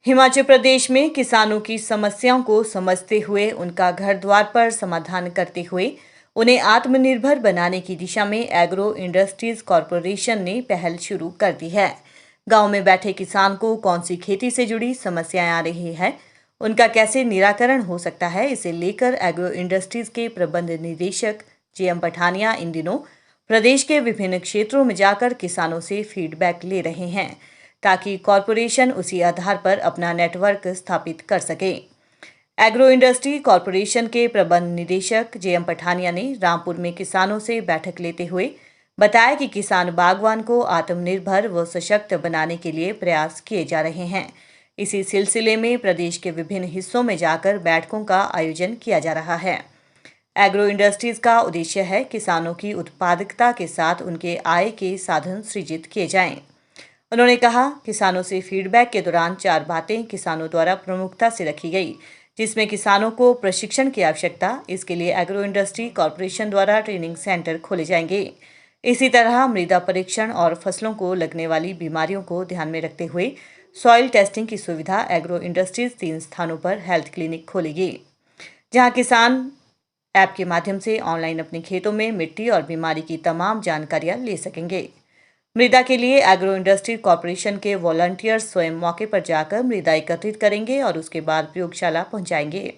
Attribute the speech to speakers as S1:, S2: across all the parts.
S1: हिमाचल प्रदेश में किसानों की समस्याओं को समझते हुए उनका घर द्वार पर समाधान करते हुए उन्हें आत्मनिर्भर बनाने की दिशा में एग्रो इंडस्ट्रीज कॉरपोरेशन ने पहल शुरू कर दी है। गांव में बैठे किसान को कौन सी खेती से जुड़ी समस्याएं आ रही है, उनका कैसे निराकरण हो सकता है, इसे लेकर एग्रो इंडस्ट्रीज के प्रबंध निदेशक जेएम पठानिया इन दिनों प्रदेश के विभिन्न क्षेत्रों में जाकर किसानों से फीडबैक ले रहे हैं ताकि कॉरपोरेशन उसी आधार पर अपना नेटवर्क स्थापित कर सके। एग्रो इंडस्ट्री कॉरपोरेशन के प्रबंध निदेशक जेएम पठानिया ने रामपुर में किसानों से बैठक लेते हुए बताया कि किसान बागवान को आत्मनिर्भर व सशक्त बनाने के लिए प्रयास किए जा रहे हैं। इसी सिलसिले में प्रदेश के विभिन्न हिस्सों में जाकर बैठकों का आयोजन किया जा रहा है। एग्रो इंडस्ट्रीज का उद्देश्य है किसानों की उत्पादकता के साथ उनके आय के साधन सृजित किए जाएं। उन्होंने कहा, किसानों से फीडबैक के दौरान 4 बातें किसानों द्वारा प्रमुखता से रखी गई, जिसमें किसानों को प्रशिक्षण की आवश्यकता। इसके लिए एग्रो इंडस्ट्री कॉरपोरेशन द्वारा ट्रेनिंग सेंटर खोले जाएंगे। इसी तरह मृदा परीक्षण और फसलों को लगने वाली बीमारियों को ध्यान में रखते हुए सॉइल टेस्टिंग की सुविधा एग्रो इंडस्ट्रीज 3 स्थानों पर हेल्थ क्लिनिक खोलेगी, जहां किसान ऐप के माध्यम से ऑनलाइन अपने खेतों में मिट्टी और बीमारी की तमाम जानकारियां ले सकेंगे। मृदा के लिए एग्रो इंडस्ट्री कॉरपोरेशन के वॉलंटियर्स स्वयं मौके पर जाकर मृदा एकत्रित करेंगे और उसके बाद प्रयोगशाला पहुंचाएंगे।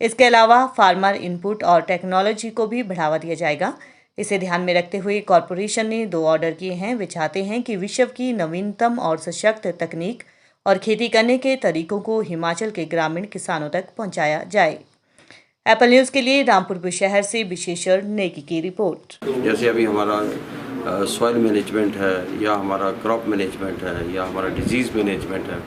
S1: इसके अलावा फार्मर इनपुट और टेक्नोलॉजी को भी बढ़ावा दिया जाएगा। इसे ध्यान में रखते हुए कॉरपोरेशन ने 2 ऑर्डर किए हैं। वे चाहते हैं कि विश्व की नवीनतम और सशक्त तकनीक और खेती करने के तरीकों को हिमाचल के ग्रामीण किसानों तक पहुँचाया जाए। एप्पल न्यूज़ के लिए रामपुर शहर से विशेषर नेगी की रिपोर्ट।
S2: जैसे अभी हमारा सॉइल मैनेजमेंट है या हमारा क्रॉप मैनेजमेंट है या हमारा डिजीज़ मैनेजमेंट है,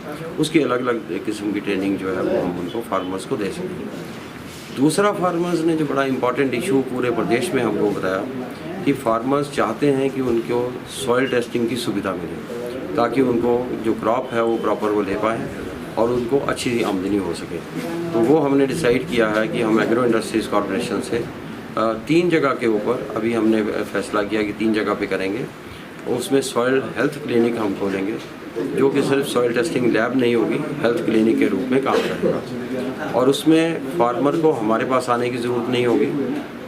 S2: उसकी अलग अलग किस्म की ट्रेनिंग जो है वो हम उनको फार्मर्स को दे सकें। दूसरा, फार्मर्स ने जो बड़ा इम्पॉर्टेंट इशू पूरे प्रदेश में हमको बताया कि फार्मर्स चाहते हैं कि उनको सॉइल टेस्टिंग की सुविधा मिले ताकि उनको जो क्रॉप है वो प्रॉपर वो ले पाएँ और उनको अच्छी आमदनी हो सके। तो वो हमने डिसाइड किया है कि हम एग्रो इंडस्ट्रीज कॉरपोरेशन से 3 जगह के ऊपर अभी हमने फैसला किया कि 3 जगह पे करेंगे। उसमें सॉइल हेल्थ क्लिनिक हम खोलेंगे, जो कि सिर्फ सॉइल टेस्टिंग लैब नहीं होगी, हेल्थ क्लिनिक के रूप में काम करेगा। और उसमें फार्मर को हमारे पास आने की ज़रूरत नहीं होगी,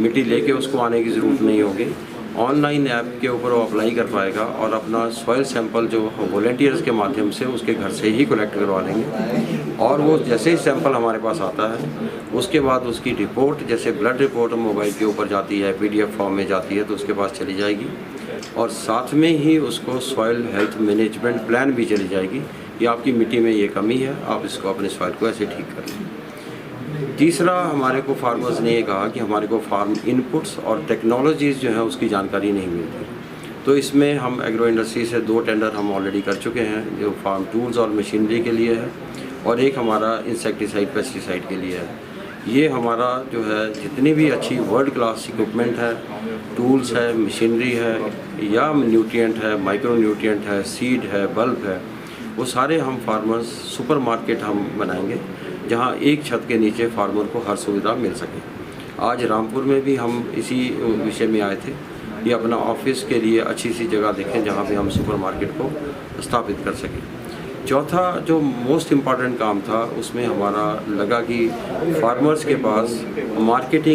S2: मिट्टी लेके उसको आने की ज़रूरत नहीं होगी। ऑनलाइन ऐप के ऊपर वो अप्लाई कर पाएगा और अपना सॉइल सैंपल जो वॉलंटियर्स के माध्यम से उसके घर से ही कलेक्ट करवा लेंगे। और वो जैसे ही सैंपल हमारे पास आता है उसके बाद उसकी रिपोर्ट, जैसे ब्लड रिपोर्ट मोबाइल के ऊपर जाती है, PDF फॉर्म में जाती है, तो उसके पास चली जाएगी और साथ में ही उसको सॉइल हेल्थ मैनेजमेंट प्लान भी चली जाएगी कि आपकी मिट्टी में ये कमी है, आप इसको अपने सॉइल को ऐसे ठीक कर लें। तीसरा, हमारे को फार्मर्स ने ये कहा कि हमारे को फार्म इनपुट्स और टेक्नोलॉजीज़ जो है उसकी जानकारी नहीं मिलती। तो इसमें हम एग्रो इंडस्ट्री से 2 टेंडर हम ऑलरेडी कर चुके हैं, जो फार्म टूल्स और मशीनरी के लिए है और एक हमारा इंसेक्टिसाइड पेस्टिसाइड के लिए है। ये हमारा जो है जितनी भी अच्छी वर्ल्ड क्लास इक्विपमेंट है, टूल्स है, मशीनरी है या न्यूट्रिएंट है, माइक्रो न्यूट्रिएंट है, सीड है, बल्ब है, वो सारे हम फार्मर्स सुपर मार्केट हम बनाएंगे जहां एक छत के नीचे फार्मर को हर सुविधा मिल सके। आज रामपुर में भी हम इसी विषय में आए थे कि अपना ऑफिस के लिए अच्छी सी जगह देखें जहां पे हम सुपर मार्केट को स्थापित कर सकें। चौथा, जो मोस्ट इम्पॉर्टेंट काम था उसमें हमारा लगा कि फार्मर्स के पास मार्केटिंग